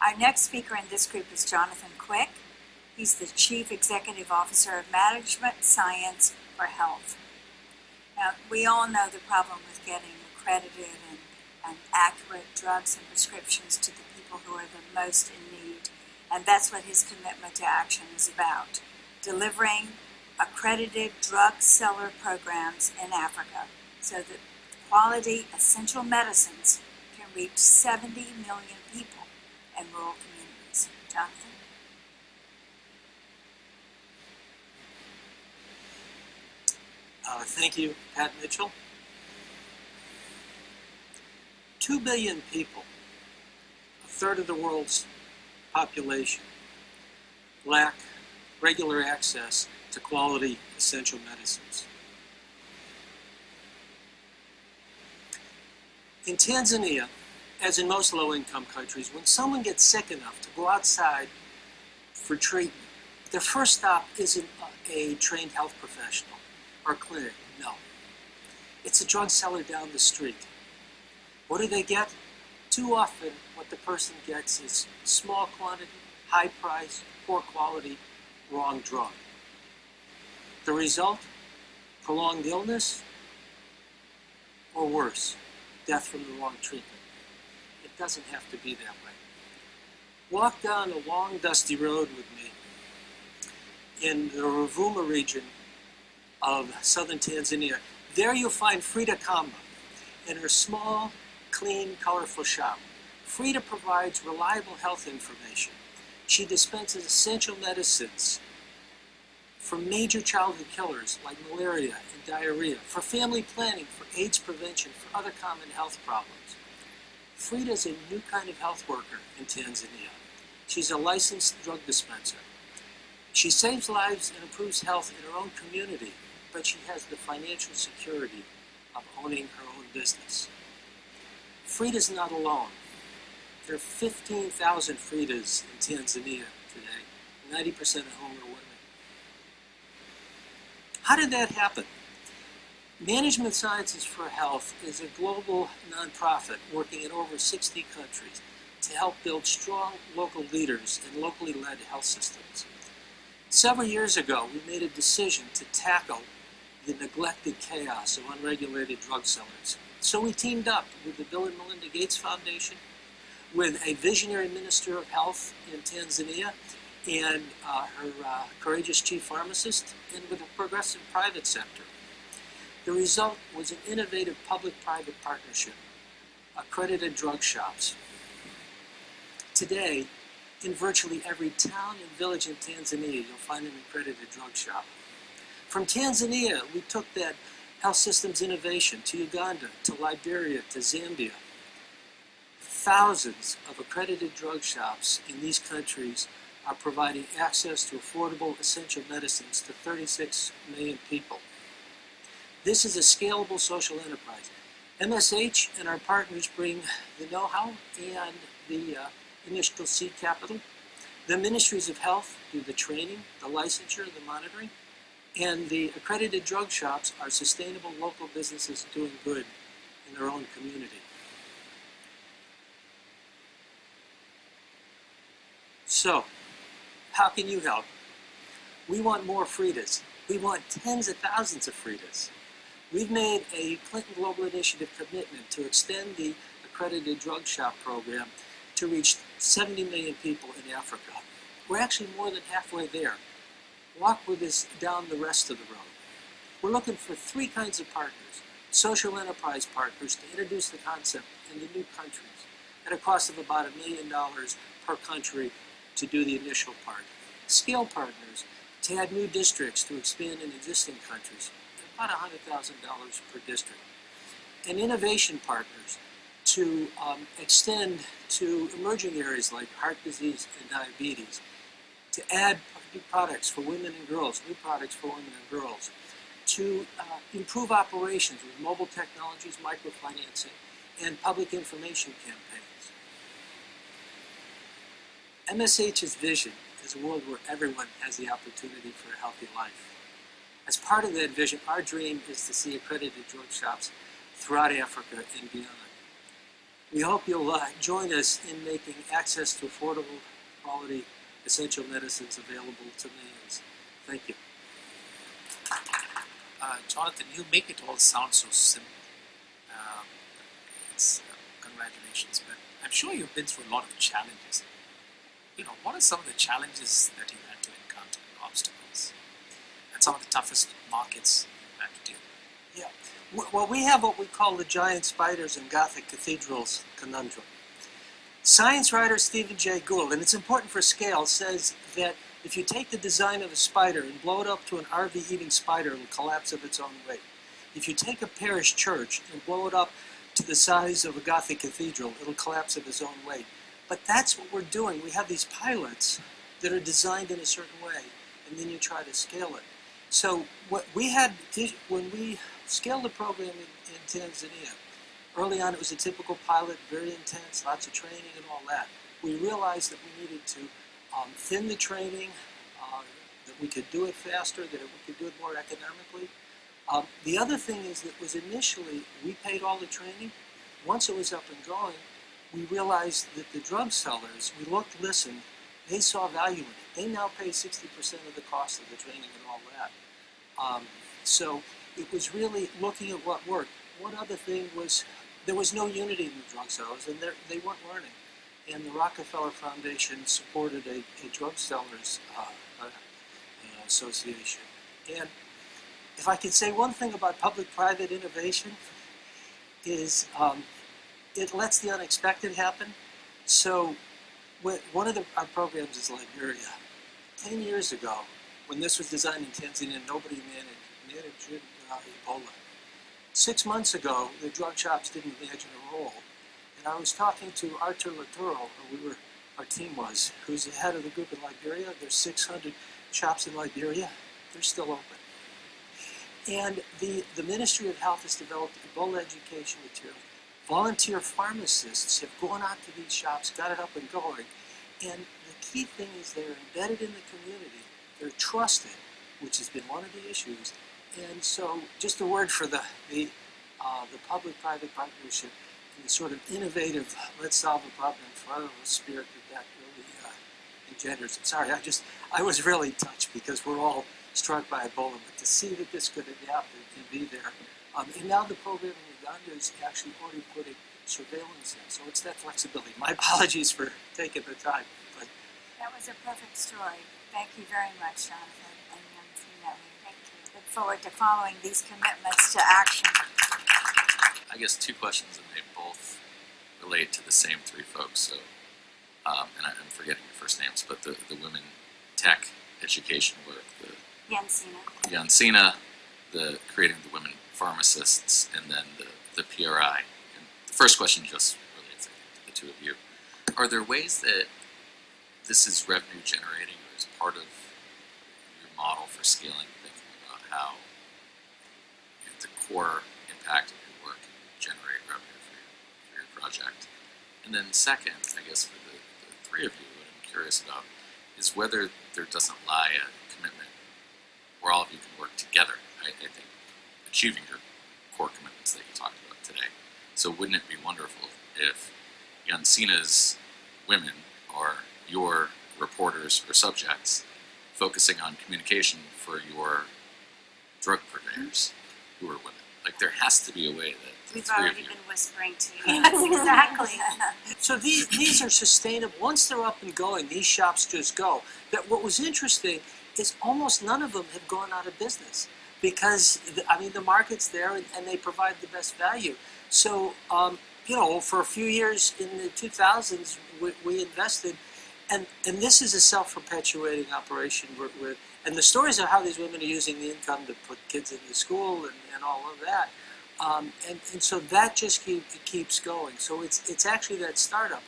Our next speaker in this group is Jonathan Quick. He's the Chief Executive Officer of Management Science for Health. Now, we all know the problem with getting accredited and accurate drugs and prescriptions to the people who are the most in need. And that's what his commitment to action is about, delivering accredited drug seller programs in Africa so that quality essential medicines can reach 70 million people in rural communities. Jonathan? Thank you, Pat Mitchell. 2 billion people, a third of the world's population, lack regular access to quality essential medicines. In Tanzania, as in most low-income countries, when someone gets sick enough to go outside for treatment, their first stop isn't a trained health professional or clinic, no. It's a drug seller down the street. What do they get? Too often, what the person gets is small quantity, high price, poor quality, wrong drug. The result? Prolonged illness, or worse, death from the wrong treatment. It doesn't have to be that way. Walk down a long, dusty road with me in the Ruvuma region of southern Tanzania. There you'll find Frida Kamba in her small, clean, colorful shop. Frida provides reliable health information. She dispenses essential medicines for major childhood killers like malaria and diarrhea, for family planning, for AIDS prevention, for other common health problems. Frida is a new kind of health worker in Tanzania. She's a licensed drug dispenser. She saves lives and improves health in her own community, but she has the financial security of owning her own business. Frida's not alone. There are 15,000 Fridas in Tanzania today, 90% of whom are women. How did that happen? Management Sciences for Health is a global nonprofit working in over 60 countries to help build strong local leaders in locally led health systems. Several years ago, we made a decision to tackle the neglected chaos of unregulated drug sellers. So we teamed up with the Bill and Melinda Gates Foundation, with a visionary minister of health in Tanzania, and her courageous chief pharmacist, and with a progressive private sector. The result was an innovative public-private partnership, accredited drug shops. Today, in virtually every town and village in Tanzania, you'll find an accredited drug shop. From Tanzania, we took that health systems innovation to Uganda, to Liberia, to Zambia. Thousands of accredited drug shops in these countries are providing access to affordable essential medicines to 36 million people. This is a scalable social enterprise. MSH and our partners bring the know-how and the initial seed capital. The ministries of health do the training, the licensure, the monitoring, and the accredited drug shops are sustainable local businesses doing good in their own community. So, how can you help? We want more Fridas. We want tens of thousands of Fridas. We've made a Clinton Global Initiative commitment to extend the accredited drug shop program to reach 70 million people in Africa. We're actually more than halfway there. Walk with us down the rest of the road. We're looking for three kinds of partners. Social enterprise partners to introduce the concept into new countries at a cost of about $1 million per country to do the initial part. Scale partners to add new districts to expand in existing countries, about $100,000 per district. And innovation partners to extend to emerging areas like heart disease and diabetes, to add new products for women and girls, new products for women and girls, to improve operations with mobile technologies, microfinancing, and public information campaigns. MSH's vision is a world where everyone has the opportunity for a healthy life. As part of that vision, our dream is to see accredited drug shops throughout Africa and beyond. We hope you'll join us in making access to affordable, quality, essential medicines available to millions. Thank you. Jonathan, you make it all sound so simple. It's congratulations, but I'm sure you've been through a lot of challenges. What are some of the challenges that you've had to encounter, obstacles, and some of the toughest markets you've had to deal with? Yeah. Well, we have what we call the giant spiders in Gothic cathedrals conundrum. Science writer Stephen Jay Gould, and it's important for scale, says that if you take the design of a spider and blow it up to an RV-eating spider, it'll collapse of its own weight. If you take a parish church and blow it up to the size of a Gothic cathedral, it'll collapse of its own weight. But that's what we're doing. We have these pilots that are designed in a certain way, and then you try to scale it. So what we had, when we scaled the program in Tanzania, early on it was a typical pilot, very intense, lots of training and all that. We realized that we needed to thin the training, that we could do it faster, that we could do it more economically. The other thing is that was initially, we paid all the training. Once it was up and going, we realized that the drug sellers, we looked, listened, they saw value in it. They now pay 60% of the cost of the training and all that. So it was really looking at what worked. One other thing was, there was no unity in the drug sellers, and they weren't learning. And the Rockefeller Foundation supported a drug sellers association. And if I could say one thing about public-private innovation is it lets the unexpected happen. So one of our programs is Liberia. 10 years ago, when this was designed in Tanzania, nobody managed Ebola. 6 months ago, the drug shops didn't imagine a role. And I was talking to Arthur Laturo, our team was, who's the head of the group in Liberia. There's 600 shops in Liberia. They're still open. And the Ministry of Health has developed Ebola education material. Volunteer pharmacists have gone out to these shops, got it up and going. And the key thing is they're embedded in the community. They're trusted, which has been one of the issues. And so, just a word for the public-private partnership and the sort of innovative, let's solve a problem in front of us spirit that really engenders. I'm sorry, I was really touched because we're all struck by Ebola, but to see that this could adapt and be there. And now the program in Uganda is actually already putting surveillance in, so it's that flexibility. My apologies for taking the time. But That was a perfect story. Thank you very much, Jonathan and Jensina. Thank you. Look forward to following these commitments to action. I guess two questions, and they both relate to the same three folks. So, and I'm forgetting your first names, but the women tech education work, the Jensina. the creating the women pharmacists, and then the PRI. And the first question just relates, I think, to the two of you. Are there ways that this is revenue generating, or is part of your model for scaling, thinking about how the core impact of your work can generate revenue for your project? And then second, I guess for the three of you, what I'm curious about is whether there doesn't lie a commitment where all of you can work together, I think, achieving your core commitments that you talked about today. So wouldn't it be wonderful if Jensina's women are your reporters or subjects focusing on communication for your drug purveyors who are women? Like, there has to be a way that the We've three of already you... been whispering to you. Yes, exactly. So these are sustainable. Once they're up and going, these shops just go. But what was interesting is almost none of them have gone out of business because, the market's there and they provide the best value. So, for a few years in the 2000s, we invested, and this is a self-perpetuating operation. And the stories of how these women are using the income to put kids into school and all of that. And so that just keeps going. So it's actually that startup.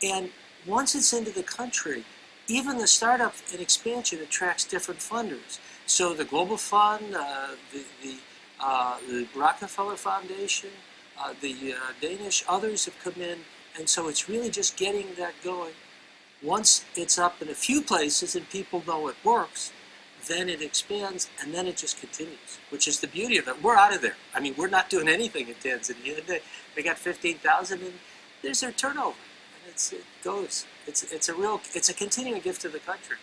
And once it's into the country, even the startup and expansion attracts different funders. So the Global Fund, the Rockefeller Foundation, the Danish, others have come in. And so it's really just getting that going. Once it's up in a few places and people know it works, then it expands, and then it just continues, which is the beauty of it. We're out of there. We're not doing anything in Tanzania. They got 15,000, there's their turnover. And it goes. It's a continuing gift to the country.